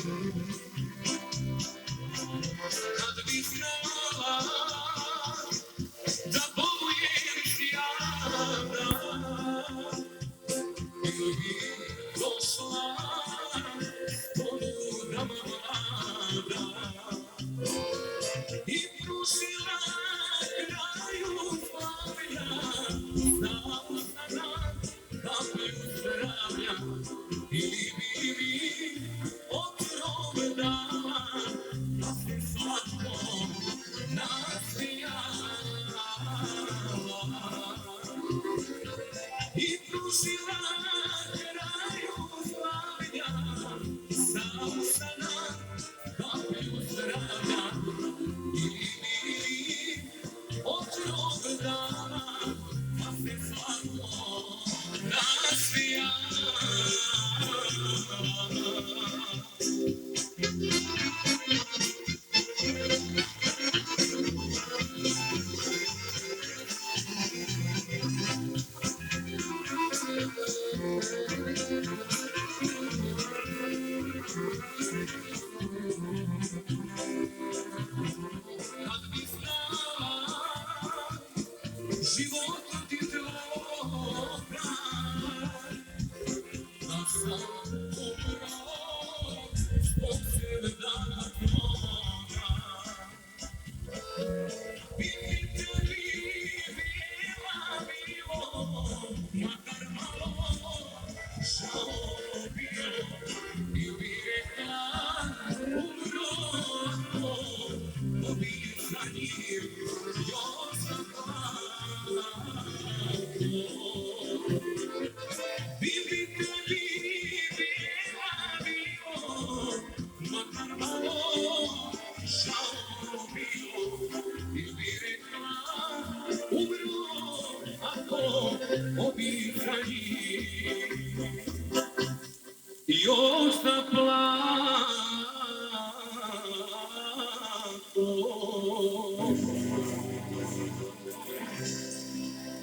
Kad bih znala da bolujem sjada, ili bi došla ponuda mlada i pružila kraju slavlja, znala sam da me uzdravlja, ili bi mi otrov dala, da se slatko nasmijala i pružila kraju slavlja, znala sam da me uzdravlja, ili bi mi otrov dala, da se slatko nasmijala. Kad bi znala život ti dobra, da sam upravo zbog srdana tvoga, biti tebi bila bilo, makar malo žao bilo, i bi rekla umro ako pobiju za njim, još sam Bibi tebi bila bilo, makar malo žao bilo, i bi rekla umro ako obi za njim. Još zaplakala